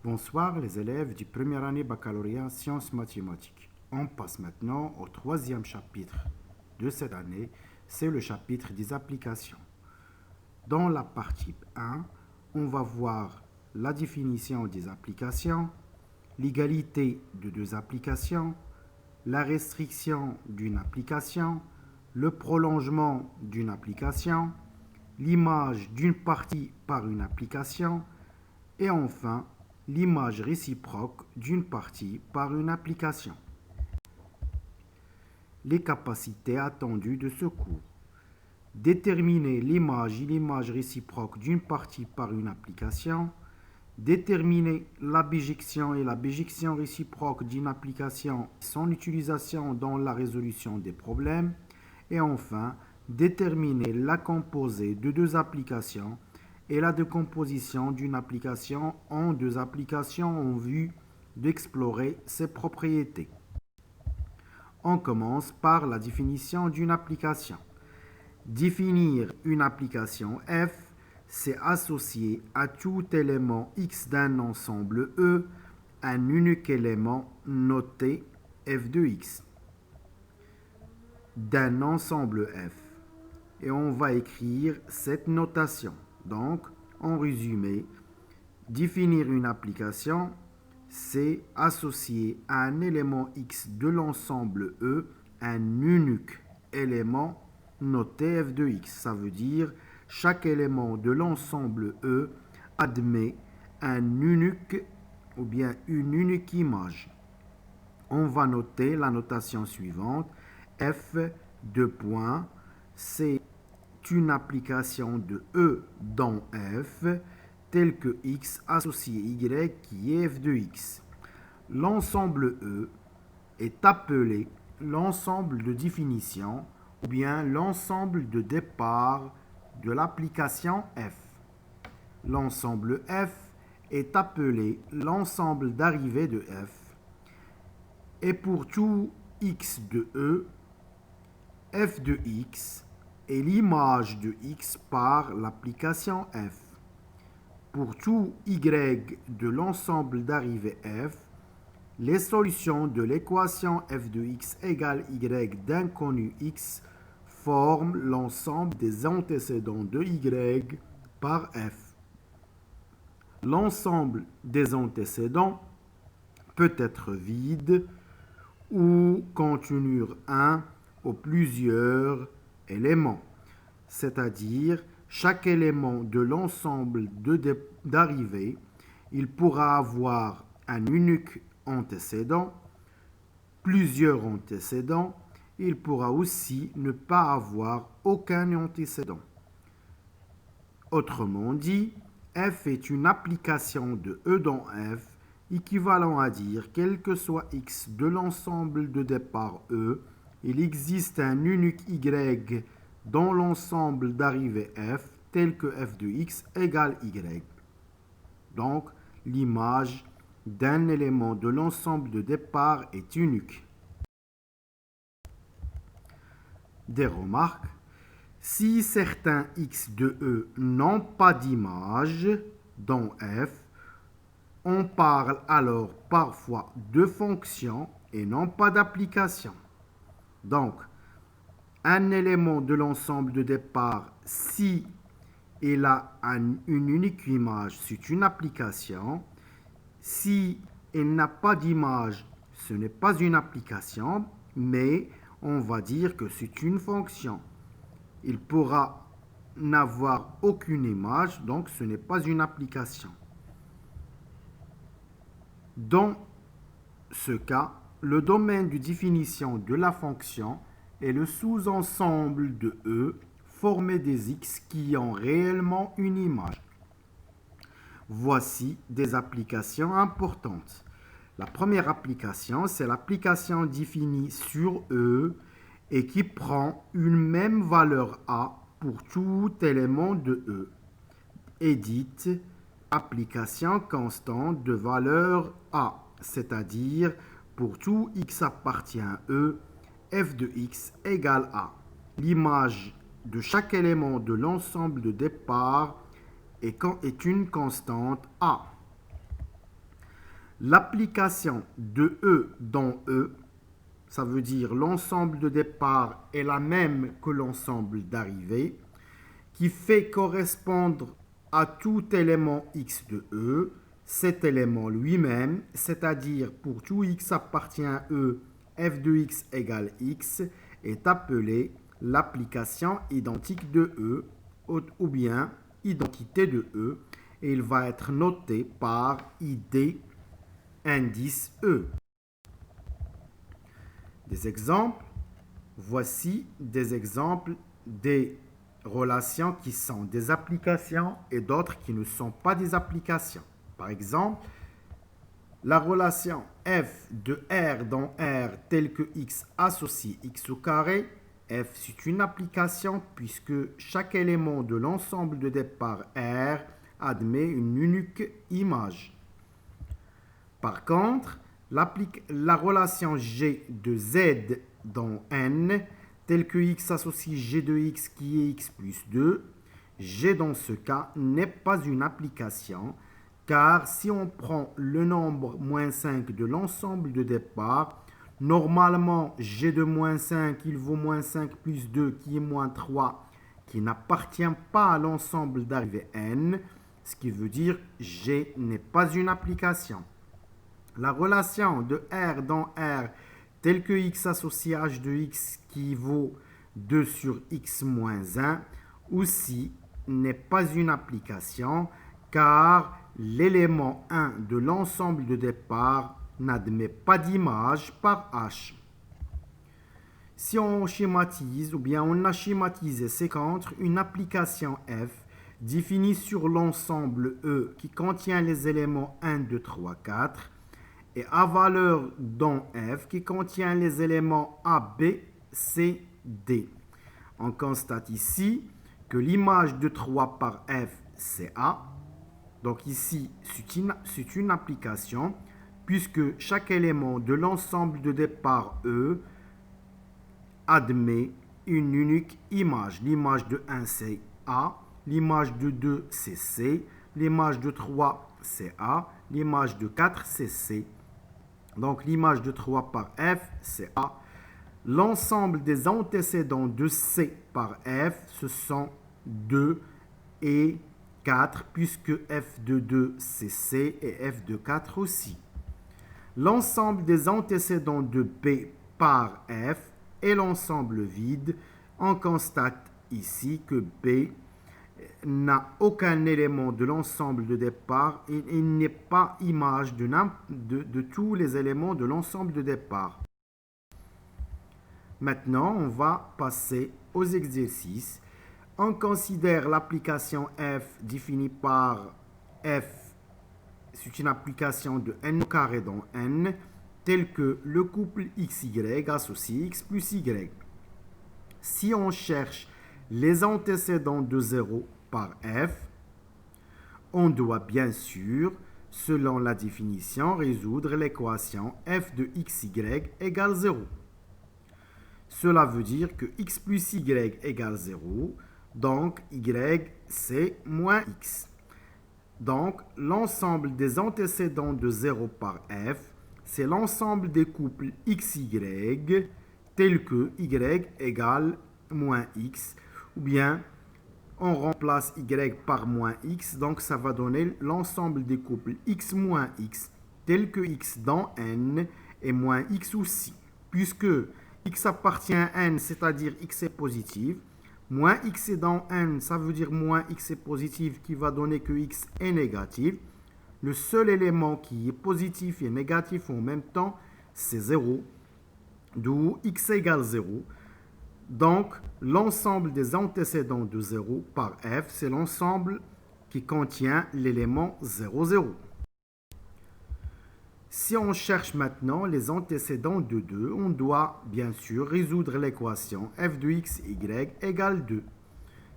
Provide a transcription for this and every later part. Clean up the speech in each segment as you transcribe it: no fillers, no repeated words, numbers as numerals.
Bonsoir les élèves du première année baccalauréat sciences mathématiques. On passe maintenant au troisième chapitre de cette année, c'est le chapitre des applications. Dans la partie 1, on va voir la définition des applications, l'égalité de deux applications, la restriction d'une application, le prolongement d'une application, l'image d'une partie par une application et enfin l'image réciproque d'une partie par une application. Les capacités attendues de ce cours. Déterminer l'image et l'image réciproque d'une partie par une application. Déterminer la bijection et la bijection réciproque d'une application, son utilisation dans la résolution des problèmes. Et enfin, déterminer la composée de deux applications et la décomposition d'une application en deux applications en vue d'explorer ses propriétés. On commence par la définition d'une application. Définir une application F, c'est associer à tout élément X d'un ensemble E un unique élément noté f de X d'un ensemble F. Et on va écrire cette notation. Donc, en résumé, définir une application, c'est associer à un élément X de l'ensemble E un unique élément noté f de X. Ça veut dire chaque élément de l'ensemble E admet un unique ou bien une unique image. On va noter la notation suivante. F de point, c'est une application de E dans F, telle que X associé Y qui est f de X. L'ensemble E est appelé l'ensemble de définition ou bien l'ensemble de départ de l'application F. L'ensemble F est appelé l'ensemble d'arrivée de F. Et pour tout X de E, f de X est l'image de X par l'application F. Pour tout Y de l'ensemble d'arrivée F, les solutions de l'équation f de X égale Y d'inconnu X forment l'ensemble des antécédents de Y par F. L'ensemble des antécédents peut être vide ou contenir un ou plusieurs éléments, c'est-à-dire chaque élément de l'ensemble d'arrivée, il pourra avoir un unique antécédent, plusieurs antécédents, il pourra aussi ne pas avoir aucun antécédent. Autrement dit, F est une application de E dans F, équivalent à dire, quel que soit X de l'ensemble de départ E, il existe un unique Y dans l'ensemble d'arrivée F, tel que f de X égale Y. Donc, l'image d'un élément de l'ensemble de départ est unique. Des remarques. Si certains X de E n'ont pas d'image dans F, on parle alors parfois de fonction et non pas d'application. Donc, un élément de l'ensemble de départ, si il a une unique image, c'est une application. Si il n'a pas d'image, ce n'est pas une application, mais on va dire que c'est une fonction. Il pourra n'avoir aucune image, donc ce n'est pas une application. Dans ce cas, le domaine de définition de la fonction est le sous-ensemble de E formé des X qui ont réellement une image. Voici des applications importantes. La première application, c'est l'application définie sur E et qui prend une même valeur A pour tout élément de E. Et dite application constante de valeur A, c'est-à-dire pour tout X appartient à E, f de X égale A. L'image de chaque élément de l'ensemble de départ est une constante A. L'application de E dans E, ça veut dire l'ensemble de départ est la même que l'ensemble d'arrivée, qui fait correspondre à tout élément x de E, cet élément lui-même, c'est-à-dire pour tout x appartient à E, f de x égale x, est appelée l'application identique de E ou bien identité de E, et il va être noté par ID indice E. Des exemples. Voici des exemples des relations qui sont des applications et d'autres qui ne sont pas des applications. Par exemple, la relation f de R dans R telle que x associe x au carré, f c'est une application puisque chaque élément de l'ensemble de départ R admet une unique image. Par contre, la relation G de Z dans N, telle que x associe G de x qui est x plus 2, G dans ce cas n'est pas une application, car si on prend le nombre moins 5 de l'ensemble de départ, normalement G de moins 5, il vaut moins 5 plus 2 qui est moins 3, qui n'appartient pas à l'ensemble d'arrivée N, ce qui veut dire G n'est pas une application. La relation de R dans R telle que x associé à h de x qui vaut 2 sur x moins 1 aussi n'est pas une application car l'élément 1 de l'ensemble de départ n'admet pas d'image par h. Si on schématise ou bien on a schématisé c'est qu'entre une application f définie sur l'ensemble E qui contient les éléments 1, 2, 3, 4 et A valeur dans F qui contient les éléments A, B, C, D. On constate ici que l'image de 3 par F, c'est A. Donc ici, c'est une application puisque chaque élément de l'ensemble de départ E admet une unique image. L'image de 1, c'est A. L'image de 2, c'est C. L'image de 3, c'est A. L'image de 4, c'est C. Donc l'image de 3 par F, c'est A. L'ensemble des antécédents de C par F, ce sont 2 et 4, puisque F de 2, c'est C et F de 4 aussi. L'ensemble des antécédents de B par F est l'ensemble vide. On constate ici que B n'a aucun élément de l'ensemble de départ et il n'est pas image de tous les éléments de l'ensemble de départ. Maintenant, on va passer aux exercices. On considère l'application f définie par f, c'est une application de n au carré dans n, telle que le couple xy associe x plus y. Si on cherche les antécédents de 0 par f, on doit bien sûr, selon la définition, résoudre l'équation f de xy égale 0. Cela veut dire que x plus y égale 0, donc y c'est moins x. Donc l'ensemble des antécédents de 0 par f, c'est l'ensemble des couples xy tels que y égale moins x, ou bien on remplace y par moins x, donc ça va donner l'ensemble des couples x moins x, tels que x dans n et moins x aussi. Puisque x appartient à n, c'est-à-dire x est positif, moins x est dans n, ça veut dire moins x est positif, qui va donner que x est négatif. Le seul élément qui est positif et négatif en même temps, c'est 0, d'où x égale 0. Donc, l'ensemble des antécédents de 0 par f, c'est l'ensemble qui contient l'élément 0, 0. Si on cherche maintenant les antécédents de 2, on doit bien sûr résoudre l'équation f de x, y égale 2.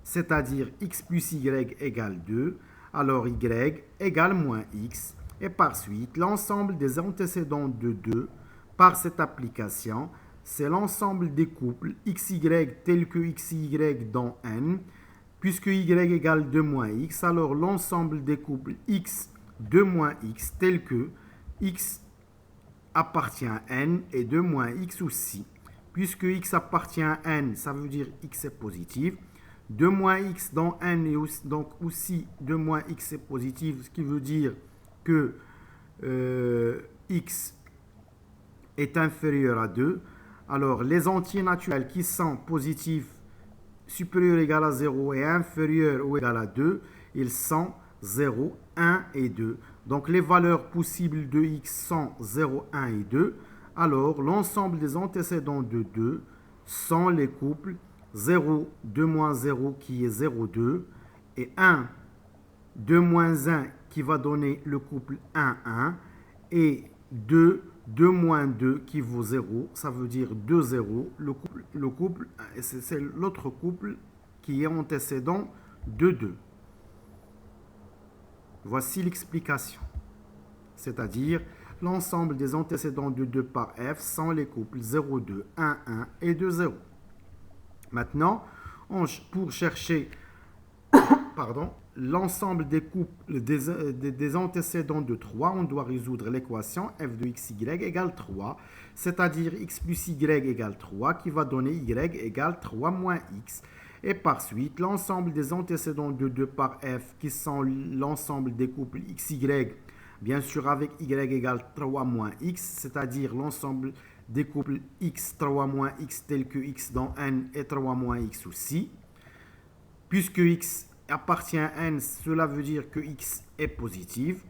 C'est-à-dire x plus y égale 2, alors y égale moins x. Et par suite, l'ensemble des antécédents de 2 par cette application, c'est l'ensemble des couples xy tels que xy dans n. Puisque y égale 2 moins x, alors l'ensemble des couples x 2 moins x tels que x appartient à n et 2 moins x aussi. Puisque x appartient à n, ça veut dire x est positif. 2 moins x dans n est aussi, donc aussi 2 moins x est positif, ce qui veut dire que x est inférieur à 2. Alors, les entiers naturels qui sont positifs, supérieurs ou égal à 0 et inférieurs ou égal à 2, ils sont 0, 1 et 2. Donc, les valeurs possibles de x sont 0, 1 et 2. Alors, l'ensemble des antécédents de 2 sont les couples 0, 2 moins 0 qui est 0, 2 et 1, 2 moins 1 qui va donner le couple 1, 1 et 2, 2 moins 2 qui vaut 0, ça veut dire 2, 0. Le couple c'est l'autre couple qui est antécédent de 2. Voici l'explication. C'est-à-dire, l'ensemble des antécédents de 2 par f sont les couples 0, 2, 1, 1 et 2, 0. Maintenant, pour chercher l'ensemble des couples des antécédents de 3, on doit résoudre l'équation f de xy égale 3, c'est-à-dire x plus y égale 3, qui va donner y égale 3 moins x. Et par suite, l'ensemble des antécédents de 2 par f, qui sont l'ensemble des couples xy, bien sûr avec y égale 3 moins x, c'est-à-dire l'ensemble des couples x, 3 moins x, tels que x dans n et 3 moins x aussi. Puisque x appartient à n, cela veut dire que x est positif.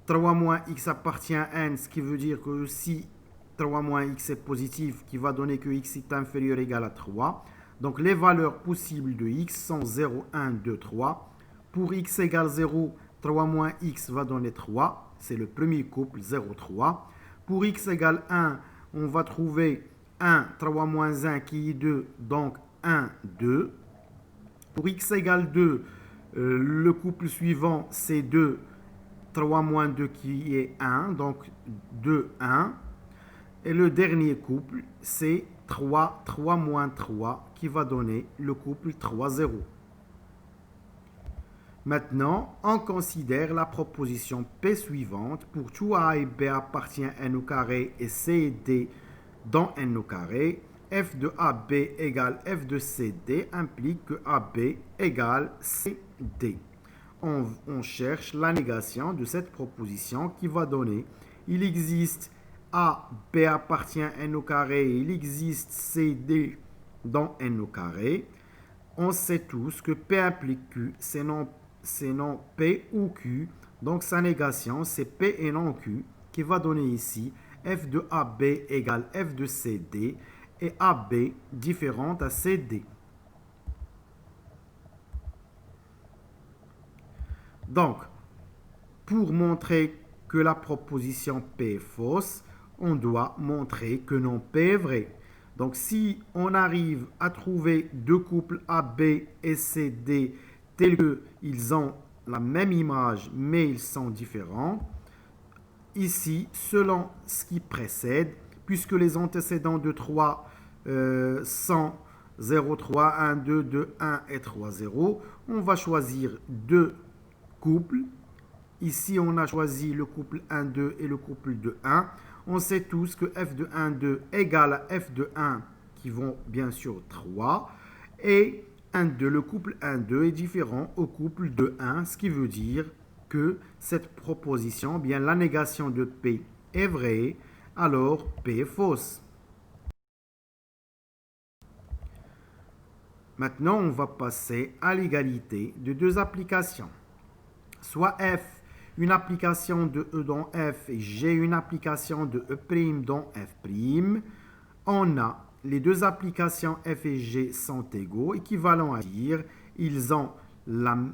3 moins x appartient à n, ce qui veut dire que si 3 moins x est positif, qui va donner que x est inférieur ou égal à 3. Donc les valeurs possibles de x sont 0, 1, 2, 3. Pour x égale 0, 3 moins x va donner 3. C'est le premier couple, 0, 3. Pour x égale 1, on va trouver 1, 3 moins 1 qui est 2, donc 1, 2. Pour x égale 2, le couple suivant, c'est 2, 3 moins 2 qui est 1, donc 2, 1. Et le dernier couple, c'est 3, 3 moins 3, qui va donner le couple 3, 0. Maintenant, on considère la proposition P suivante. Pour tout A et B appartient à n au carré et C et D dans n au carré, f de AB égale f de CD implique que AB égale CD. On cherche la négation de cette proposition qui va donner, il existe A, B appartient à n au carré et il existe CD dans n au carré. On sait tous que P implique Q, c'est non P ou Q. Donc sa négation, c'est P et non Q, qui va donner ici f de AB égale f de CD et AB différente à CD. Donc, pour montrer que la proposition P est fausse, on doit montrer que non P est vrai. Donc, si on arrive à trouver deux couples AB et CD tels qu'ils ont la même image, mais ils sont différents, ici, selon ce qui précède, puisque les antécédents de 3 sont 0, 3, 1, 2, 2, 1 et 3, 0, on va choisir deux couples. Ici, on a choisi le couple 1, 2 et le couple 2, 1. On sait tous que f de 1, 2 égale à f de 1, qui vont bien sûr 3. Et 1, 2, le couple 1, 2 est différent au couple 2, 1, ce qui veut dire que cette proposition, bien la négation de P est vraie, alors P est fausse. Maintenant, on va passer à l'égalité de deux applications. Soit F, une application de E dans F, et G, une application de E' dans F'. On a les deux applications F et G sont égaux, équivalents à dire, ils ont le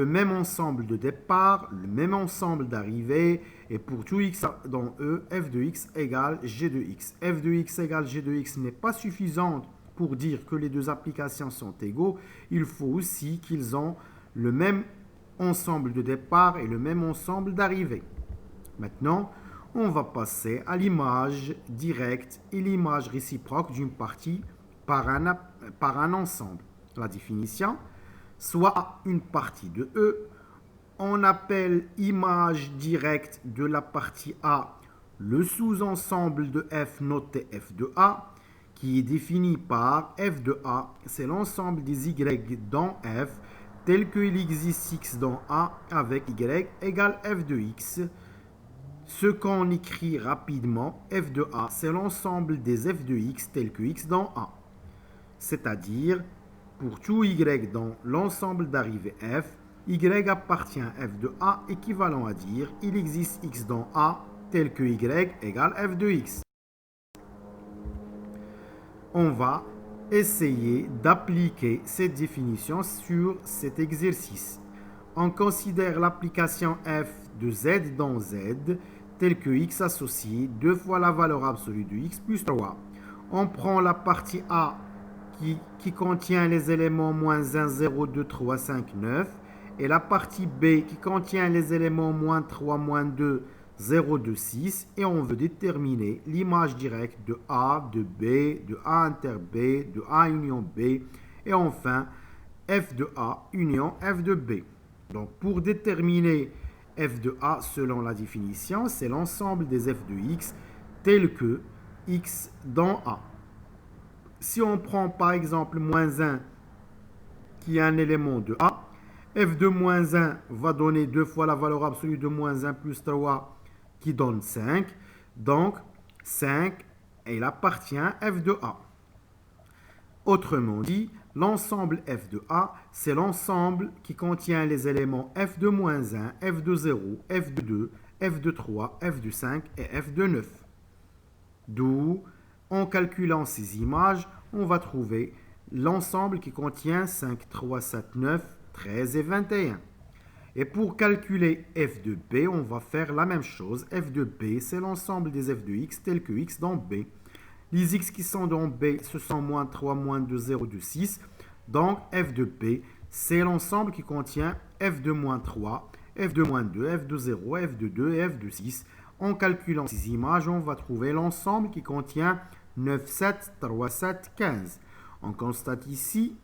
même ensemble de départ, le même ensemble d'arrivée, et pour tout x dans E, f de x égale g de x. F de x égale g de x n'est pas suffisante pour dire que les deux applications sont égaux. Il faut aussi qu'ils ont le même ensemble de départ et le même ensemble d'arrivée. Maintenant, on va passer à l'image directe et l'image réciproque d'une partie par un ensemble. La définition, soit une partie de E, on appelle image directe de la partie A le sous-ensemble de f noté f de A, qui est défini par f de A, c'est l'ensemble des y dans f, tel qu'il existe x dans A avec y égale f de x. Ce qu'on écrit rapidement, f de A, c'est l'ensemble des f de x tel que x dans A. C'est-à-dire, pour tout y dans l'ensemble d'arrivée f, y appartient à f de A, équivalent à dire il existe x dans A tel que y égale f de x. On va essayer d'appliquer cette définition sur cet exercice. On considère l'application f de z dans z tel que x associé 2 fois la valeur absolue de x plus 3. On prend la partie A qui contient les éléments moins 1, 0, 2, 3, 5, 9 et la partie B qui contient les éléments moins 3, moins 2, 0, 2, 6 et on veut déterminer l'image directe de A, de B, de A inter B, de A union B et enfin f de A union f de B. Donc pour déterminer f de A selon la définition, c'est l'ensemble des f de x tels que x dans A. Si on prend par exemple moins 1 qui est un élément de A, f de moins 1 va donner 2 fois la valeur absolue de moins 1 plus 3 qui donne 5. Donc 5, il appartient à f de A. Autrement dit, l'ensemble f de A, c'est l'ensemble qui contient les éléments f de moins 1, f de 0, f de 2, f de 3, f de 5 et f de 9. D'où, en calculant ces images, on va trouver l'ensemble qui contient 5, 3, 7, 9, 13 et 21. Et pour calculer f de B, on va faire la même chose. f de B, c'est l'ensemble des f de x tels que x dans B. Les x qui sont dans B, ce sont moins 3, moins 2, 0, 2, 6. Donc, f de B, c'est l'ensemble qui contient f de moins 3, f de moins 2, f de 0, f de 2 et f de 6. En calculant ces images, on va trouver l'ensemble qui contient 9, 7, 3, 7, 15. On constate ici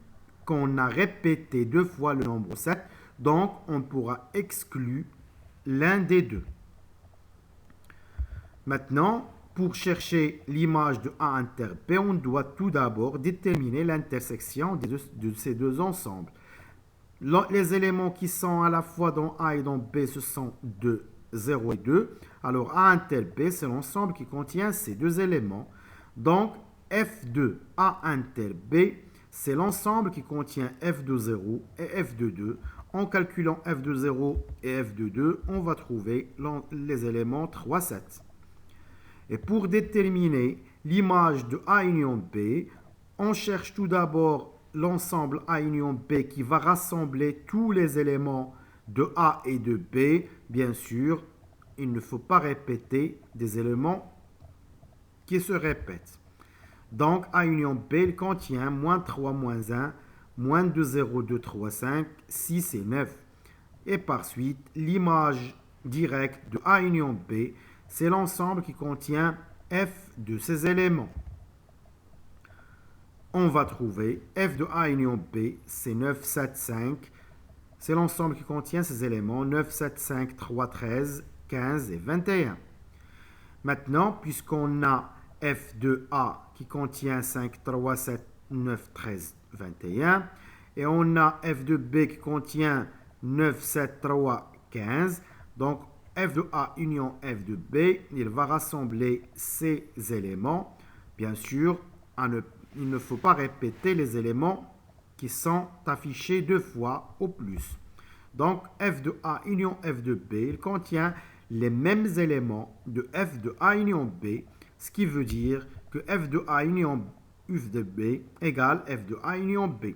qu'on a répété 2 fois le nombre 7, donc on pourra exclure l'un des deux. Maintenant, pour chercher l'image de A inter B, on doit tout d'abord déterminer l'intersection de ces deux ensembles. Les éléments qui sont à la fois dans A et dans B, ce sont 2, 0 et 2. Alors A inter B, c'est l'ensemble qui contient ces deux éléments. Donc f de A inter B, c'est l'ensemble qui contient f de 0 et f de 2. En calculant f de 0 et f de 2, on va trouver les éléments 3, 7. Et pour déterminer l'image de A union B, on cherche tout d'abord l'ensemble A union B qui va rassembler tous les éléments de A et de B. Bien sûr, il ne faut pas répéter des éléments qui se répètent. Donc, A union B il contient moins 3, moins 1, moins 2, 0, 2, 3, 5, 6 et 9. Et par suite, l'image directe de A union B, c'est l'ensemble qui contient f de ces éléments. On va trouver f de A union B, c'est 9, 7, 5. C'est l'ensemble qui contient ces éléments 9, 7, 5, 3, 13, 15 et 21. Maintenant, puisqu'on a f de A qui contient 5, 3, 7, 9, 13, 21, et on a f de B qui contient 9, 7, 3, 15, donc f de A union f de B, il va rassembler ces éléments. Bien sûr, il ne faut pas répéter les éléments qui sont affichés deux fois au plus. Donc, f de A union f de B, il contient les mêmes éléments de f de A union B, ce qui veut dire que f de A union f de B égale f de A union B.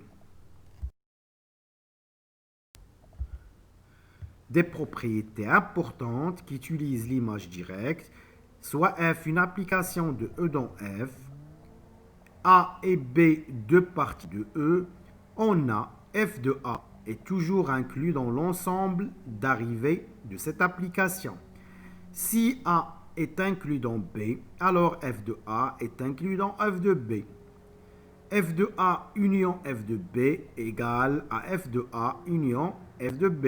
Des propriétés importantes qui utilisent l'image directe, soit f une application de E dans f, A et B deux parties de E, on a f de A est toujours inclus dans l'ensemble d'arrivée de cette application. Si A est inclus dans B, alors f de A est inclus dans f de B. F de A union f de B égale à f de A union f de B.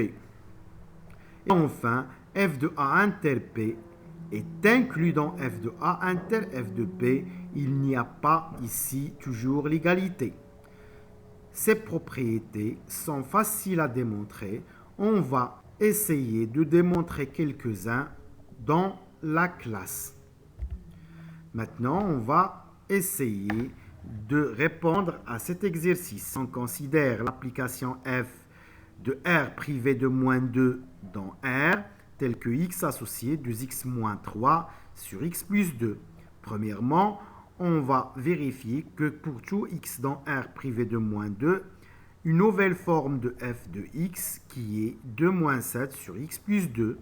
Et enfin, f de a inter p est inclus dans f de a inter f de p. Il n'y a pas ici toujours l'égalité. Ces propriétés sont faciles à démontrer. On va essayer de démontrer quelques-uns dans la classe. Maintenant, on va essayer de répondre à cet exercice. On considère l'application f de R privé de moins 2 dans R, tel que x associé de x moins 3 sur x plus 2. Premièrement, on va vérifier que pour tout x dans R privé de moins 2, une nouvelle forme de f de x qui est 2 moins 7 sur x plus 2.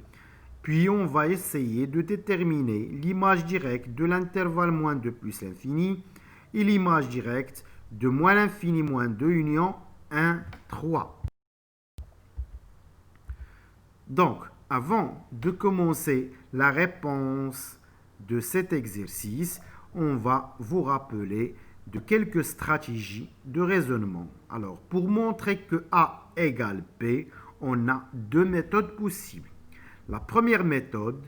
Puis on va essayer de déterminer l'image directe de l'intervalle moins 2 plus l'infini et l'image directe de moins l'infini moins 2 union 1, 3. Donc, avant de commencer la réponse de cet exercice, on va vous rappeler de quelques stratégies de raisonnement. Alors, pour montrer que A égale B, on a deux méthodes possibles. La première méthode,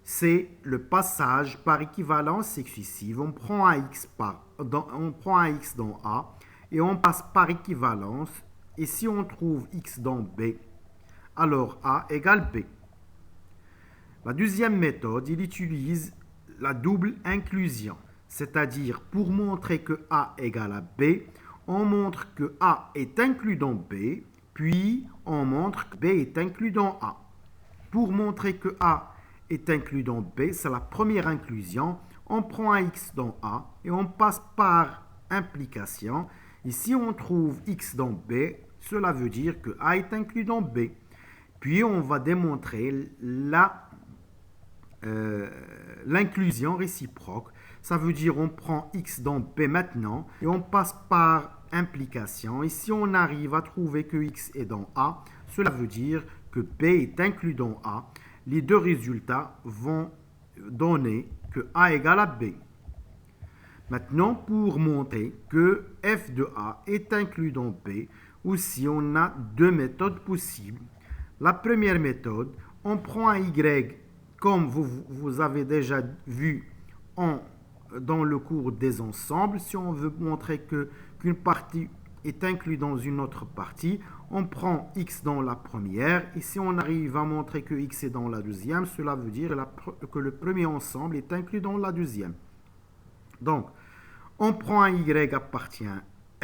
c'est le passage par équivalence successive. On prend un x dans A et on passe par équivalence. Et si on trouve x dans B, alors A égale B. La deuxième méthode, il utilise la double inclusion. C'est-à-dire, pour montrer que A égale à B, on montre que A est inclus dans B, puis on montre que B est inclus dans A. Pour montrer que A est inclus dans B, c'est la première inclusion. On prend un x dans A et on passe par implication. Et si on trouve x dans B, cela veut dire que A est inclus dans B. Puis on va démontrer l'inclusion réciproque. Ça veut dire on prend x dans B maintenant et on passe par implication. Et si on arrive à trouver que x est dans A, cela veut dire que B est inclus dans A. Les deux résultats vont donner que A égale à B. Maintenant, pour montrer que f de A est inclus dans B, aussi on a deux méthodes possibles. La première méthode, on prend un y comme vous avez déjà vu dans le cours des ensembles. Si on veut montrer qu'une partie est incluse dans une autre partie, on prend x dans la première. Et si on arrive à montrer que x est dans la deuxième, cela veut dire que le premier ensemble est inclus dans la deuxième. Donc, on prend un y appartient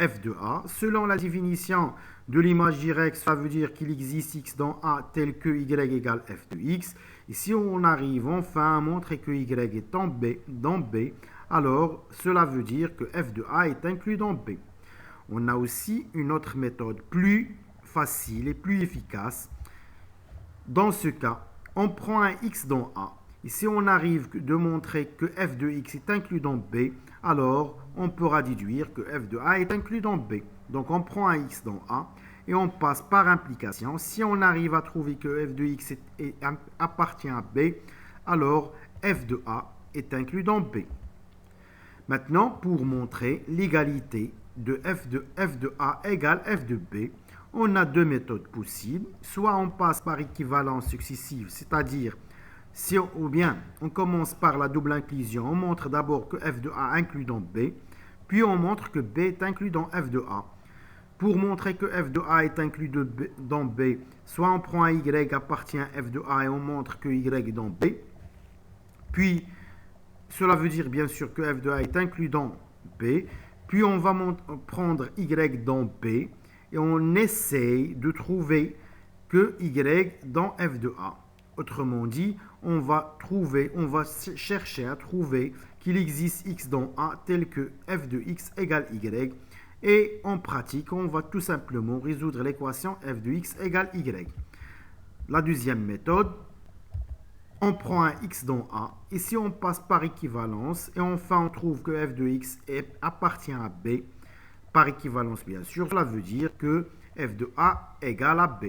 f de A. Selon la définition de l'image directe, ça veut dire qu'il existe x dans A tel que y égale f de x. Et si on arrive enfin à montrer que y est dans B, alors cela veut dire que f de A est inclus dans B. On a aussi une autre méthode plus facile et plus efficace. Dans ce cas, on prend un x dans A. Et si on arrive de montrer que f de x est inclus dans B, alors on pourra déduire que f de A est inclus dans B. Donc on prend un x dans A et on passe par implication. Si on arrive à trouver que f de x appartient à B, alors f de A est inclus dans B. Maintenant, pour montrer l'égalité de f de A égale f de B, on a deux méthodes possibles. Soit on passe par équivalence successive, c'est-à-dire ou bien on commence par la double inclusion. On montre d'abord que f de A est inclus dans B, puis on montre que B est inclus dans f de A. Pour montrer que f de A est inclus dans B, soit on prend un y appartient à f de A et on montre que y est dans B. Puis, cela veut dire bien sûr que f de A est inclus dans B. Puis on va prendre y dans B et on essaye de trouver que y dans f de A. Autrement dit, on va chercher à trouver qu'il existe x dans A tel que f de x égale y. Et en pratique, on va tout simplement résoudre l'équation f de x égale y. La deuxième méthode, on prend un x dans A. Et si on passe par équivalence, et enfin on trouve que f de x appartient à B, par équivalence bien sûr, cela veut dire que f de A égale à B.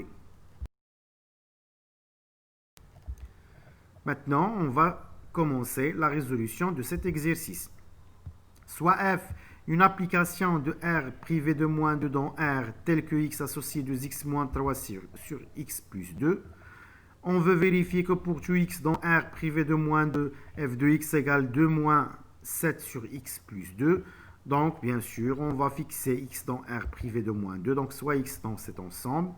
Maintenant, on va commencer la résolution de cet exercice. Soit f, une application de R privé de moins 2 dans R, telle que x associé de x moins 3 sur x plus 2. On veut vérifier que pour tout x dans R privé de moins 2, f de x égale 2 moins 7 sur x plus 2. Donc, bien sûr, on va fixer x dans R privé de moins 2, donc soit x dans cet ensemble.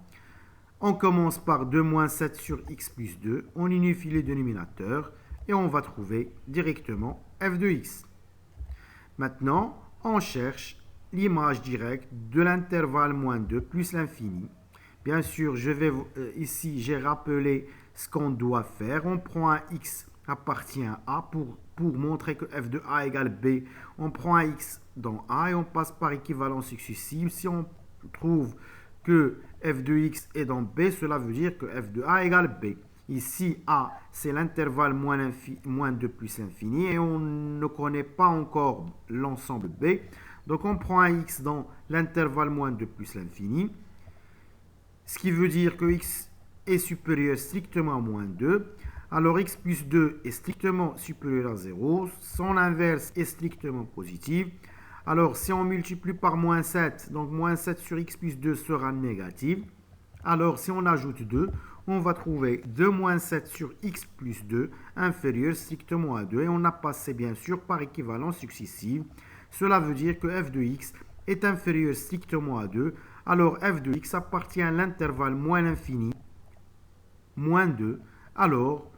On commence par 2 moins 7 sur x plus 2, on unifie les dénominateurs et on va trouver directement f de x. Maintenant, on cherche l'image directe de l'intervalle moins 2 plus l'infini. Bien sûr, ici, j'ai rappelé ce qu'on doit faire. On prend un x appartient à A pour montrer que f de A égale B. On prend un x dans A et on passe par équivalence successive. Si on trouve que f de x est dans B, cela veut dire que f de A égale B. Ici, A, c'est l'intervalle moins 2 plus l'infini et on ne connaît pas encore l'ensemble B. Donc, on prend un x dans l'intervalle moins 2 plus l'infini, ce qui veut dire que x est supérieur strictement à moins 2. Alors, x plus 2 est strictement supérieur à 0. Son inverse est strictement positif. Alors, si on multiplie par moins 7, donc moins 7 sur x plus 2 sera négatif. Alors, si on ajoute 2, on va trouver 2 moins 7 sur x plus 2 inférieur strictement à 2. Et on a passé, bien sûr, par équivalence successive. Cela veut dire que f de x est inférieur strictement à 2. Alors, f de x appartient à l'intervalle moins l'infini, moins 2. Alors,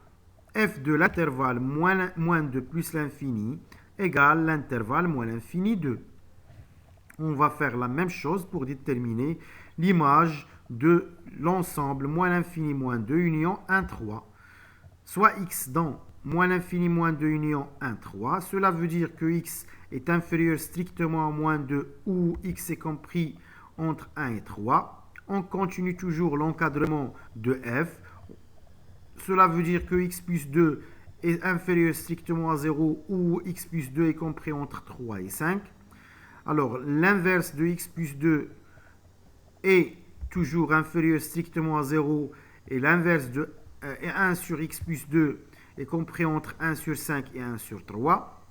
f de l'intervalle moins 2 plus l'infini égale l'intervalle moins l'infini 2. On va faire la même chose pour déterminer l'image de l'ensemble moins l'infini moins 2 union 1, 3. Soit x dans moins l'infini moins 2 union 1, 3. Cela veut dire que x est inférieur strictement à moins 2 ou x est compris entre 1 et 3. On continue toujours l'encadrement de f. Cela veut dire que x plus 2 est inférieur strictement à 0 ou x plus 2 est compris entre 3 et 5. Alors, l'inverse de x plus 2 est toujours inférieur strictement à 0 et l'inverse de 1 sur x plus 2 est compris entre 1 sur 5 et 1 sur 3.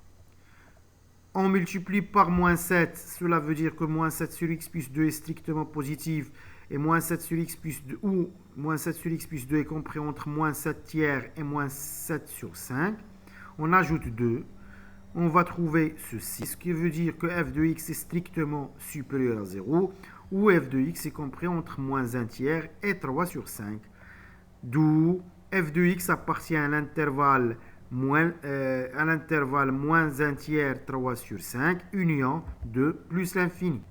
On multiplie par moins 7, cela veut dire que moins 7 sur x plus 2 est strictement positif et moins 7 sur x plus 2 ou moins 7 sur x plus 2 est compris entre moins 7 tiers et moins 7 sur 5. On ajoute 2. On va trouver ceci, ce qui veut dire que f de x est strictement supérieur à 0, ou f de x est compris entre moins 1 tiers et 3 sur 5. D'où f de x appartient à l'intervalle moins 1 tiers 3 sur 5, union 2 plus l'infini.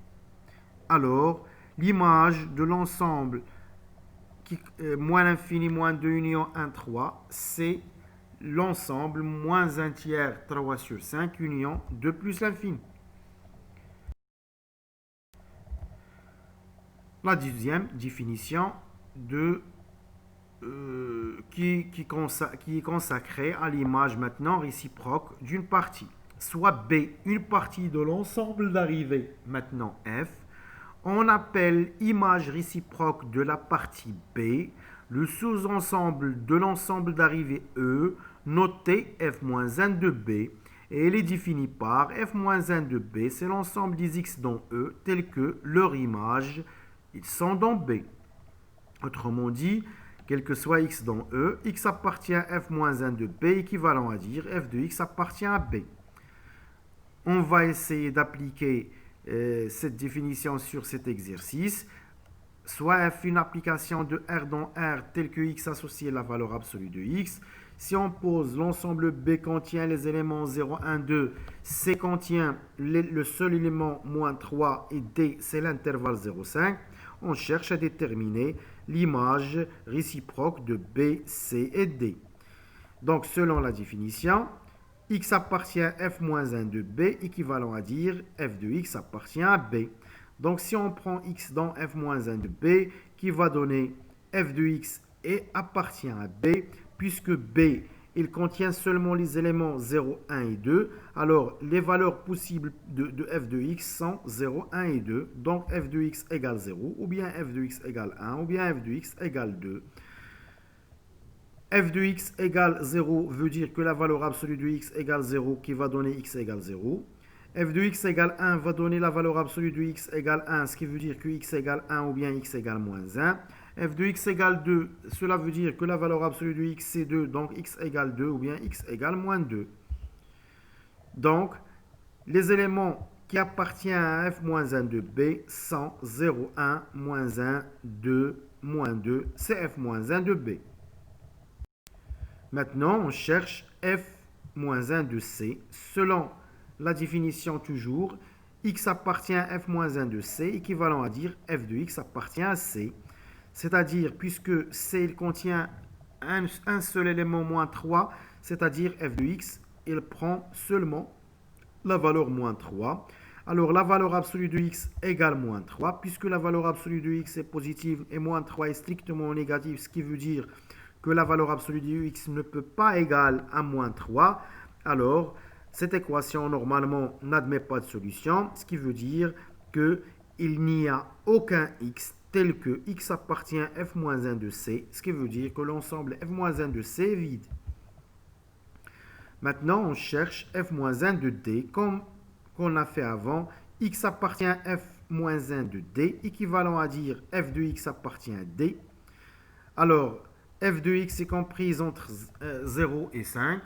Alors, l'image de l'ensemble moins l'infini moins 2 union 1, 3, c'est l'ensemble moins 1 tiers 3 sur 5 union 2 plus l'infini. La deuxième définition qui est consacrée à l'image maintenant réciproque d'une partie. Soit B, une partie de l'ensemble d'arrivée, maintenant F. On appelle image réciproque de la partie B le sous-ensemble de l'ensemble d'arrivée E, noté f-1 de B, et elle est définie par f-1 de B, c'est l'ensemble des x dans E, tels que leur image, ils sont dans B. Autrement dit, quel que soit x dans E, x appartient à f-1 de B, équivalent à dire f de x appartient à B. On va essayer d'appliquer cette définition sur cet exercice. Soit f une application de R dans R tel que x associé à la valeur absolue de x. Si on pose l'ensemble B contient les éléments 0, 1, 2, C contient le seul élément moins 3 et D c'est l'intervalle 0, 5, on cherche à déterminer l'image réciproque de B, C et D. Donc selon la définition, x appartient à f-1 de B, équivalent à dire f de x appartient à B. Donc si on prend x dans f-1 de B, qui va donner f de x et appartient à B, puisque B, il contient seulement les éléments 0, 1 et 2, alors les valeurs possibles de f de x sont 0, 1 et 2. Donc f de x égale 0, ou bien f de x égale 1, ou bien f de x égale 2. F de x égale 0 veut dire que la valeur absolue de x égale 0, qui va donner x égale 0. F de x égale 1 va donner la valeur absolue de x égale 1, ce qui veut dire que x égale 1 ou bien x égale moins 1. f de x égale 2, cela veut dire que la valeur absolue de x c'est 2, donc x égale 2 ou bien x égale moins 2. Donc, les éléments qui appartiennent à f-1 de b sont 0, 1, moins 1, 2, moins 2, c'est f-1 de b. Maintenant, on cherche f-1 de c. Selon la définition toujours, x appartient à f-1 de c, équivalent à dire f de x appartient à c. C'est-à-dire, puisque c il contient un seul élément moins 3, c'est-à-dire f de x, il prend seulement la valeur moins 3. Alors, la valeur absolue de x égale moins 3. Puisque la valeur absolue de x est positive et moins 3 est strictement négative, ce qui veut dire que la valeur absolue de x ne peut pas égaler à moins 3, alors cette équation normalement n'admet pas de solution, ce qui veut dire qu'il n'y a aucun x tel que x appartient à f-1 de c, ce qui veut dire que l'ensemble f-1 de c est vide. Maintenant, on cherche f-1 de d, comme on a fait avant. X appartient à f-1 de d, équivalent à dire f de x appartient à d. Alors, f de x est comprise entre 0 et 5.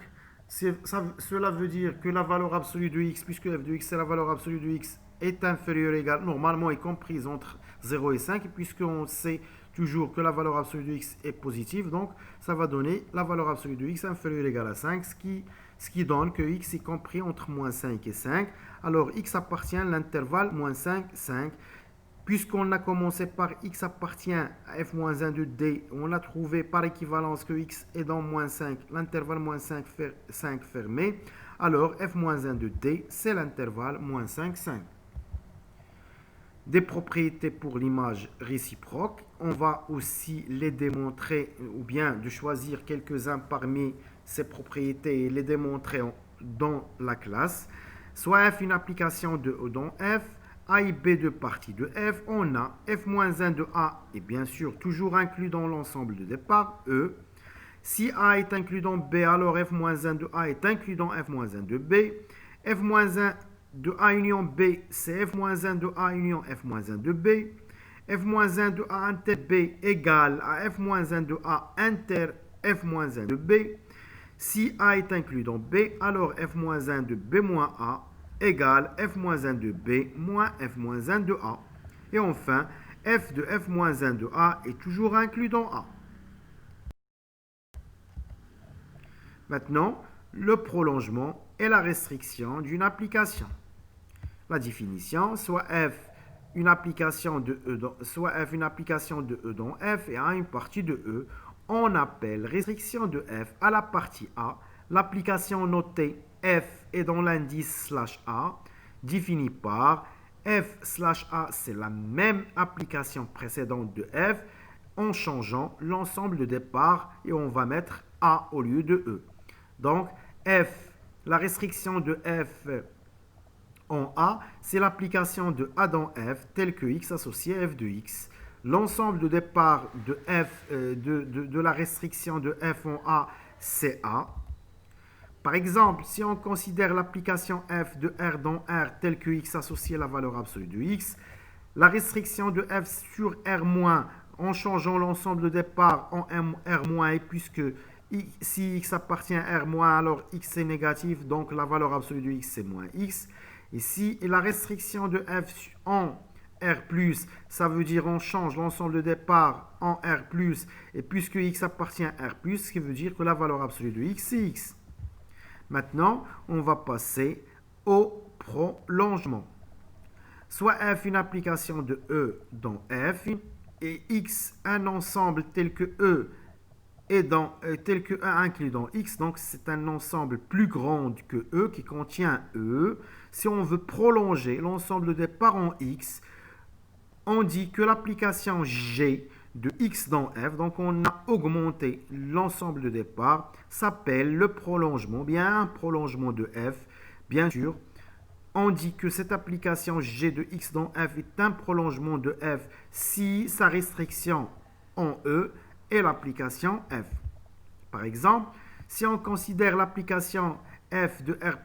Cela veut dire que la valeur absolue de x, puisque f de x c'est la valeur absolue de x, est inférieure ou égale, normalement est comprise entre 0 et 5, puisqu'on sait toujours que la valeur absolue de x est positive, donc ça va donner la valeur absolue de x inférieure ou égale à 5, ce qui donne que x est compris entre moins 5 et 5. Alors x appartient à l'intervalle moins 5, 5. Puisqu'on a commencé par x appartient à f-1 de d, on a trouvé par équivalence que x est dans moins 5, l'intervalle moins 5, 5 fermé. Alors f-1 de d, c'est l'intervalle moins 5, 5. Des propriétés pour l'image réciproque. On va aussi les démontrer, ou bien de choisir quelques-uns parmi ces propriétés et les démontrer dans la classe. Soit f une application de E dans f, a et b de partie de f, on a f-1 de a est bien sûr toujours inclus dans l'ensemble de départ, E. Si a est inclus dans b, alors f-1 de a est inclus dans f-1 de b. f-1 de a union b, c'est f-1 de a union f-1 de b. f-1 de a inter b égale à f-1 de a inter f-1 de b. Si a est inclus dans b, alors f-1 de b moins a égale f-1 de b moins f-1 de a. Et enfin, f de f-1 de a est toujours inclus dans a. Maintenant, le prolongement et la restriction d'une application. La définition, soit f une application de E dans, soit f une application de E dans f et a une partie de E, on appelle restriction de f à la partie A, l'application notée f est dans l'indice /a, définie par f/a, c'est la même application précédente de f, en changeant l'ensemble de départ et on va mettre a au lieu de E. Donc, f, la restriction de f en A, c'est l'application de A dans f, telle que x associé à f de x. L'ensemble de départ de f, de la restriction de f en A, c'est A. Par exemple, si on considère l'application f de R dans R, telle que x associé à la valeur absolue de x, la restriction de f sur R- en changeant l'ensemble de départ en R- et puisque si x appartient à R-, alors x est négatif, donc la valeur absolue de x c'est moins x. Et si la restriction de f en R+, ça veut dire on change l'ensemble de départ en R+, et puisque x appartient à R+, ce qui veut dire que la valeur absolue de x c'est x. Maintenant, on va passer au prolongement. Soit f une application de E dans f, et x un ensemble tel que E tel que E inclus dans X, donc c'est un ensemble plus grand que E qui contient E. Si on veut prolonger l'ensemble de départ en X, on dit que l'application G de X dans F, donc on a augmenté l'ensemble de départ, s'appelle le prolongement, bien un prolongement de F. Bien sûr, on dit que cette application G de X dans F est un prolongement de F si sa restriction en E et l'application f. Par exemple, si on considère l'application f de R+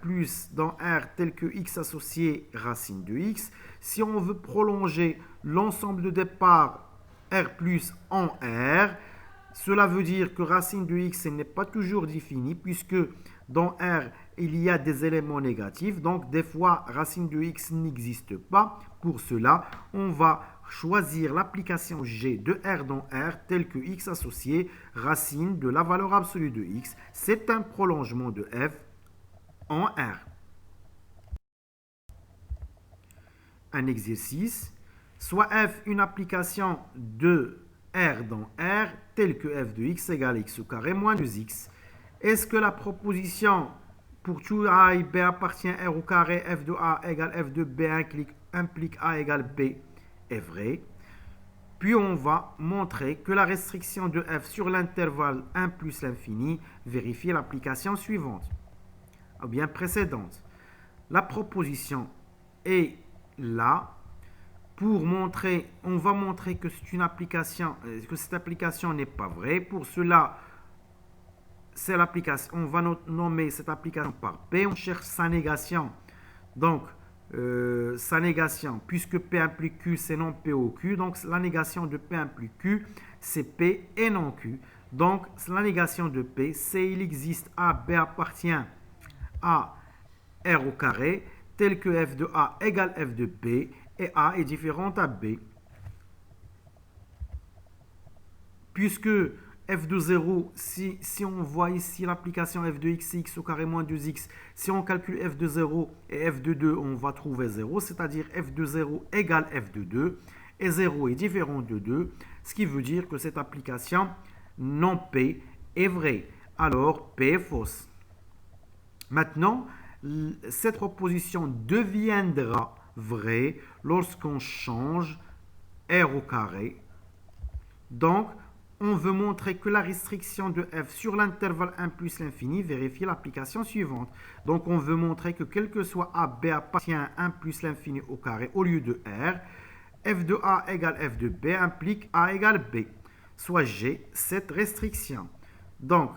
dans R telle que x associé racine de x, si on veut prolonger l'ensemble de départ R plus en R. Cela veut dire que racine de x n'est pas toujours définie puisque dans R, il y a des éléments négatifs. Donc, des fois, racine de x n'existe pas. Pour cela, on va choisir l'application G de R dans R telle que x associé racine de la valeur absolue de x. C'est un prolongement de f en R. Un exercice, soit f une application de R dans R telle que f de x égale x au carré moins 2x. Est-ce que la proposition pour tout a et b appartient à R au carré f de a égale f de b implique a égale b est vraie? Puis on va montrer que la restriction de f sur l'intervalle 1 plus l'infini vérifie l'application suivante, ou bien précédente. La proposition est là. Pour montrer, on va montrer que c'est une application, que cette application n'est pas vraie. Pour cela, c'est l'application. On va nommer cette application par P. On cherche sa négation. Donc, sa négation, puisque P implique Q, c'est non P au Q. Donc, la négation de P implique Q, c'est P et non Q. Donc, la négation de P, c'est il existe A, B appartient à R au carré, tel que f de A égale f de B, et A est différente à B. Puisque f de 0, si on voit ici l'application f de x, c'est x au carré moins 2x, si on calcule f de 0 et f de 2, on va trouver 0, c'est-à-dire f de 0 égale f de 2, et 0 est différent de 2, ce qui veut dire que cette application non P est vraie. Alors P est fausse. Maintenant, cette proposition deviendra vraie lorsqu'on change R au carré. Donc, on veut montrer que la restriction de f sur l'intervalle 1 plus l'infini vérifie l'application suivante. Donc, on veut montrer que quel que soit a, b appartient à 1 plus l'infini au carré au lieu de r, f de a égale f de b implique a égale b, soit j'ai cette restriction. Donc,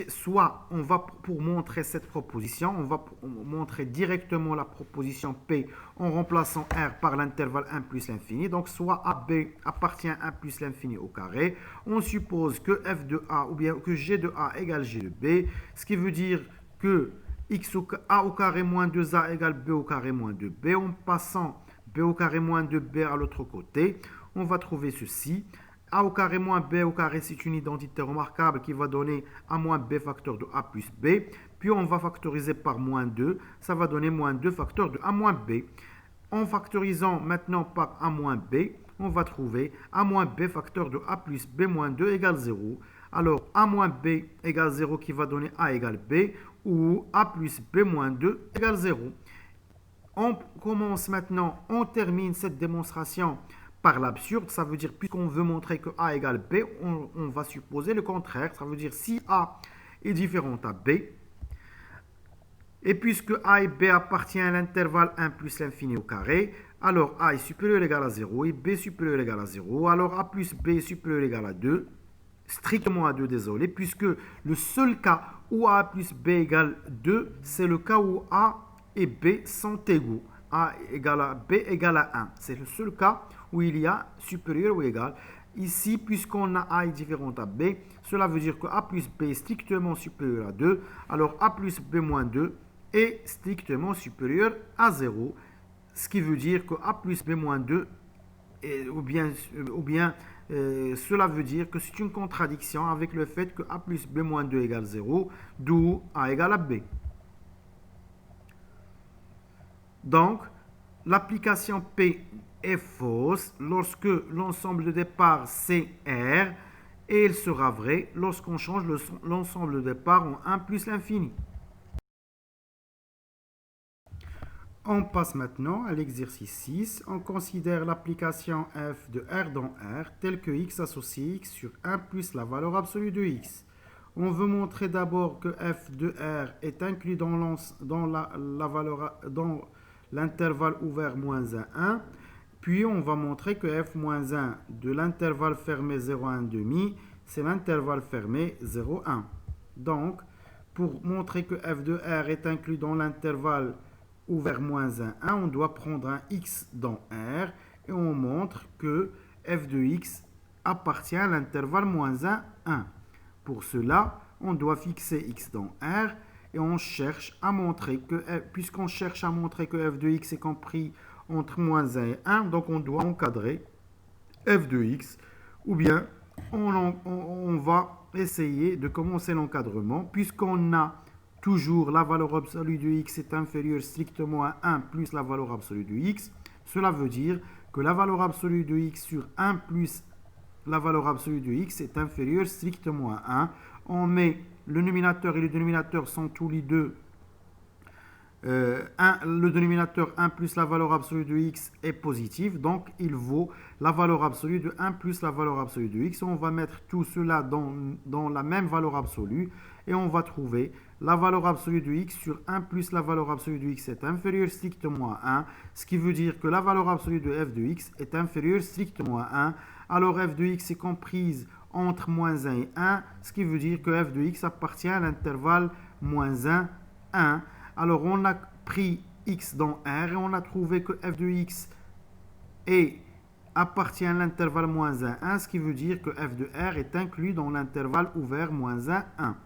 soit on va, pour montrer cette proposition, on va montrer directement la proposition P en remplaçant R par l'intervalle 1 plus l'infini. Donc, soit AB appartient à 1 plus l'infini au carré. On suppose que F de A ou bien que G de A égale G de B, ce qui veut dire que A au carré moins 2A égale B au carré moins 2B. En passant B au carré moins 2B à l'autre côté, on va trouver ceci. A au carré moins B au carré, c'est une identité remarquable qui va donner A moins B facteur de A plus B. Puis on va factoriser par moins 2. Ça va donner moins 2 facteur de A moins B. En factorisant maintenant par A moins B, on va trouver A moins B facteur de A plus B moins 2 égale 0. Alors A moins B égale 0 qui va donner A égale B ou A plus B moins 2 égale 0. On commence maintenant, on termine cette démonstration par l'absurde, ça veut dire puisqu'on veut montrer que A égale B, on va supposer le contraire. Ça veut dire si A est différent à B, et puisque A et B appartiennent à l'intervalle 1 plus l'infini au carré, alors A est supérieur ou égal à 0 et B supérieur ou égal à 0. Alors A plus B est supérieur ou égal à 2, strictement à 2, désolé, puisque le seul cas où A plus B égale 2, c'est le cas où A et B sont égaux. A égale à B égale à 1. C'est le seul cas où il y a supérieur ou égal. Ici, puisqu'on a A est différent à B, cela veut dire que A plus B est strictement supérieur à 2. Alors A plus B moins 2 est strictement supérieur à 0. Ce qui veut dire que A plus B moins 2, ou bien cela veut dire que c'est une contradiction avec le fait que A plus B moins 2 égale 0, d'où A égale à B. Donc, l'application P est fausse lorsque l'ensemble de départ c'est R et elle sera vraie lorsqu'on change l'ensemble de départ en 1 plus l'infini. On passe maintenant à l'exercice 6. On considère l'application f de R dans R telle que x associe x sur 1 plus la valeur absolue de x. On veut montrer d'abord que f de R est inclus dans l'intervalle ouvert moins 1, 1. Puis on va montrer que f moins 1 de l'intervalle fermé 0, 1 demi, c'est l'intervalle fermé 0, 1. Donc, pour montrer que f de R est inclus dans l'intervalle ouvert moins 1, 1, on doit prendre un x dans R et on montre que f de x appartient à l'intervalle moins 1, 1. Pour cela, on doit fixer x dans R et on cherche à montrer que, puisqu'on cherche à montrer que f de x est compris entre moins 1 et 1, donc on doit encadrer f de x, ou bien on va essayer de commencer l'encadrement, puisqu'on a toujours la valeur absolue de x est inférieure strictement à 1 plus la valeur absolue de x. Cela veut dire que la valeur absolue de x sur 1 plus la valeur absolue de x est inférieure strictement à 1. On met le numérateur et le dénominateur sont tous les deux le dénominateur 1 plus la valeur absolue de x est positif, donc il vaut la valeur absolue de 1 plus la valeur absolue de x. On va mettre tout cela dans la même valeur absolue et on va trouver la valeur absolue de x sur 1 plus la valeur absolue de x est inférieure strictement à 1, ce qui veut dire que la valeur absolue de f de x est inférieure strictement à 1. Alors f de x est comprise entre moins 1 et 1, ce qui veut dire que f de x appartient à l'intervalle moins 1, 1. Alors, on a pris x dans R et on a trouvé que f de x appartient à l'intervalle moins 1, 1, ce qui veut dire que f de R est inclus dans l'intervalle ouvert moins 1, 1.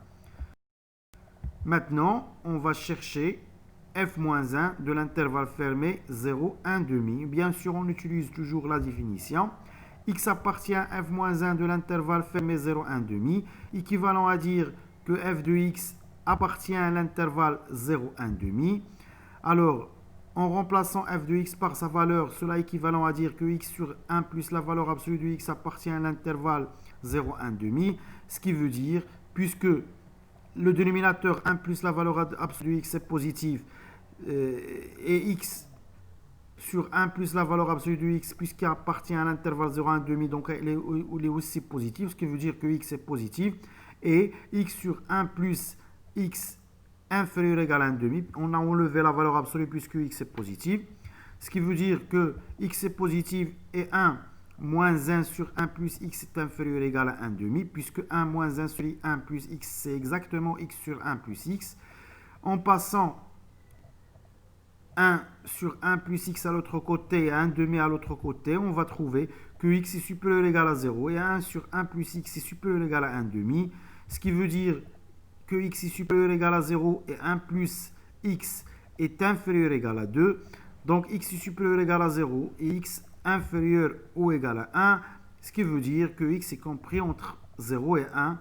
Maintenant, on va chercher f moins 1 de l'intervalle fermé 0, 1 demi. Bien sûr, on utilise toujours la définition. X appartient à f moins 1 de l'intervalle fermé 0, 1 demi, équivalent à dire que f de x appartient à l'intervalle 0, 1 demi. Alors, en remplaçant f de x par sa valeur, cela est équivalent à dire que x sur 1 plus la valeur absolue de x appartient à l'intervalle 0, 1 demi. Ce qui veut dire, puisque le dénominateur 1 plus la valeur absolue de x est positif, et x sur 1 plus la valeur absolue de x, puisqu'il appartient à l'intervalle 0, 1 demi, donc il est aussi positif, ce qui veut dire que x est positif. Et x sur 1 plus x inférieur ou égal à 1 demi, on a enlevé la valeur absolue puisque x est positif, ce qui veut dire que x est positif et 1 moins 1 sur 1 plus x est inférieur ou égal à 1 demi, puisque 1 moins 1 sur 1 plus x c'est exactement x sur 1 plus x. En passant 1 sur 1 plus x à l'autre côté et 1 demi à l'autre côté, on va trouver que x est supérieur ou égal à 0 et 1 sur 1 plus x est supérieur ou égal à 1 demi, ce qui veut dire que x est supérieur ou égal à 0 et 1 plus x est inférieur ou égal à 2. Donc x est supérieur ou égal à 0 et x inférieur ou égal à 1, ce qui veut dire que x est compris entre 0 et 1.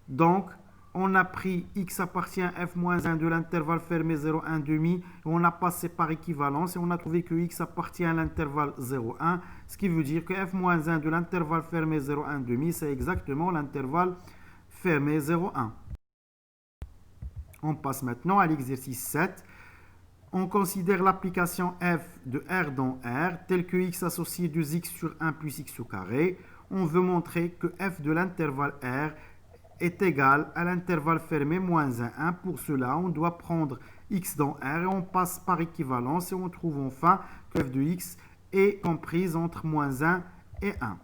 Donc on a pris x appartient à f moins 1 de l'intervalle fermé 0, 1 demi, et on a passé par équivalence et on a trouvé que x appartient à l'intervalle 0, 1, ce qui veut dire que f moins 1 de l'intervalle fermé 0, 1 demi, c'est exactement l'intervalle fermé 0, 1. On passe maintenant à l'exercice 7. On considère l'application f de R dans R, telle que x associé de x sur 1 plus x au carré. On veut montrer que f de l'intervalle R est égal à l'intervalle fermé moins 1, 1. Pour cela, on doit prendre x dans R et on passe par équivalence et on trouve enfin que f de x est comprise entre moins 1 et 1.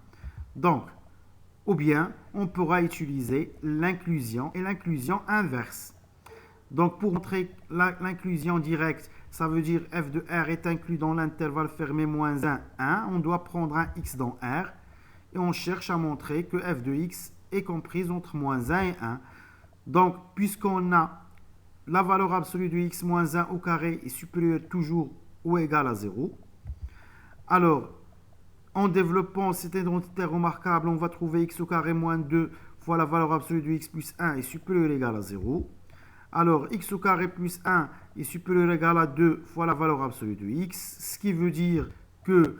Donc, ou bien, on pourra utiliser l'inclusion et l'inclusion inverse. Donc, pour montrer l'inclusion directe, ça veut dire f de R est inclus dans l'intervalle fermé moins 1, 1. On doit prendre un x dans R et on cherche à montrer que f de x est comprise entre moins 1 et 1. Donc, puisqu'on a la valeur absolue de x moins 1 au carré est supérieure toujours ou égale à 0, alors, en développant cette identité remarquable, on va trouver x au carré moins 2 fois la valeur absolue de x plus 1 est supérieure ou égale à 0. Alors, x au carré plus 1 est supérieur ou égal à 2 fois la valeur absolue de x, ce qui veut dire que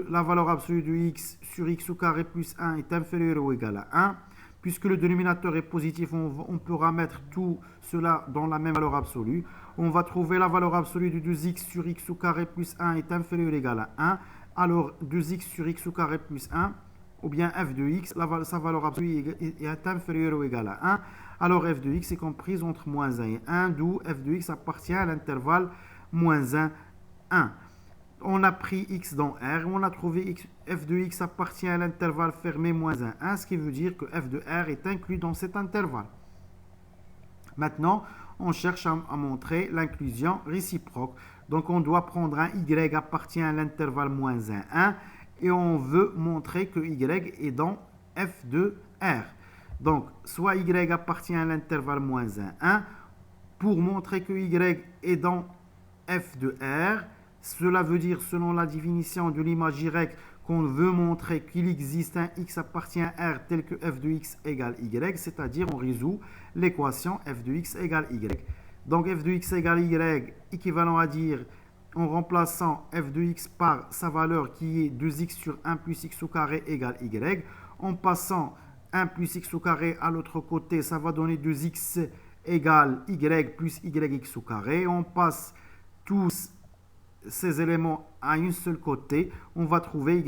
la valeur absolue de x sur x au carré plus 1 est inférieure ou égale à 1. Puisque le dénominateur est positif, on pourra mettre tout cela dans la même valeur absolue. On va trouver la valeur absolue de 2x sur x au carré plus 1 est inférieure ou égale à 1. Alors, 2x sur x au carré plus 1, ou bien f de x, sa valeur absolue est inférieure ou égale à 1. Alors f de x est comprise entre moins 1 et 1, d'où f de x appartient à l'intervalle moins 1, 1. On a pris x dans R, on a trouvé f de x appartient à l'intervalle fermé moins 1, 1, ce qui veut dire que f de R est inclus dans cet intervalle. Maintenant, on cherche à montrer l'inclusion réciproque. Donc on doit prendre un y appartient à l'intervalle moins 1, 1, et on veut montrer que y est dans f de R. Donc, soit y appartient à l'intervalle moins 1, 1, pour montrer que y est dans f de R. Cela veut dire, selon la définition de l'image Y, qu'on veut montrer qu'il existe un x appartient à R tel que f de x égale y, c'est-à-dire on résout l'équation f de x égale y. Donc f de x égale y, équivalent à dire, en remplaçant f de x par sa valeur qui est 2x sur 1 plus x au carré égale y, en passant 1 plus x au carré à l'autre côté, ça va donner 2x égale y plus yx au carré. On passe tous ces éléments à un seul côté, on va trouver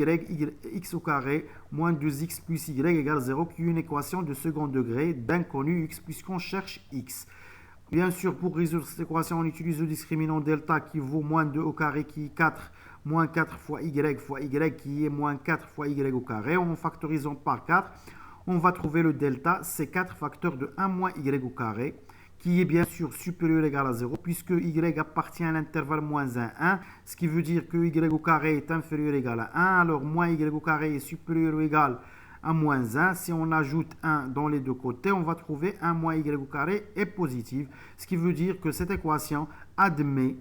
x au carré moins 2x plus y égale 0, qui est une équation de second degré d'inconnu x, puisqu'on cherche x. Bien sûr, pour résoudre cette équation, on utilise le discriminant delta qui vaut moins 2 au carré, qui est 4, moins 4 fois y qui est moins 4 fois y au carré. En factorisant par 4, on va trouver le delta, c'est 4 facteurs de 1 moins y au carré, qui est bien sûr supérieur ou égal à 0, puisque y appartient à l'intervalle moins 1, 1, ce qui veut dire que y au carré est inférieur ou égal à 1, alors moins y au carré est supérieur ou égal à moins 1. Si on ajoute 1 dans les deux côtés, on va trouver 1 moins y au carré est positif, ce qui veut dire que cette équation admet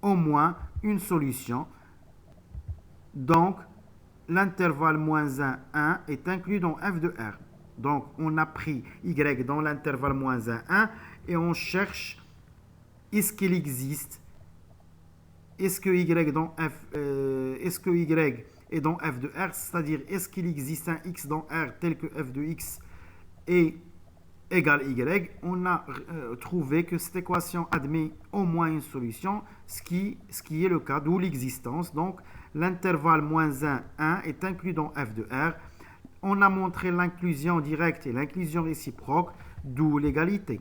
au moins une solution. Donc, l'intervalle moins 1, 1 est inclus dans f de R. Donc, on a pris y dans l'intervalle moins 1, 1 et on cherche est-ce qu'il existe, est-ce que y est dans f de R, c'est-à-dire est-ce qu'il existe un x dans R tel que f de x est égal y. On a trouvé que cette équation admet au moins une solution, ce qui est le cas, d'où l'existence. Donc, l'intervalle moins 1, 1 est inclus dans f de R. On a montré l'inclusion directe et l'inclusion réciproque, d'où l'égalité.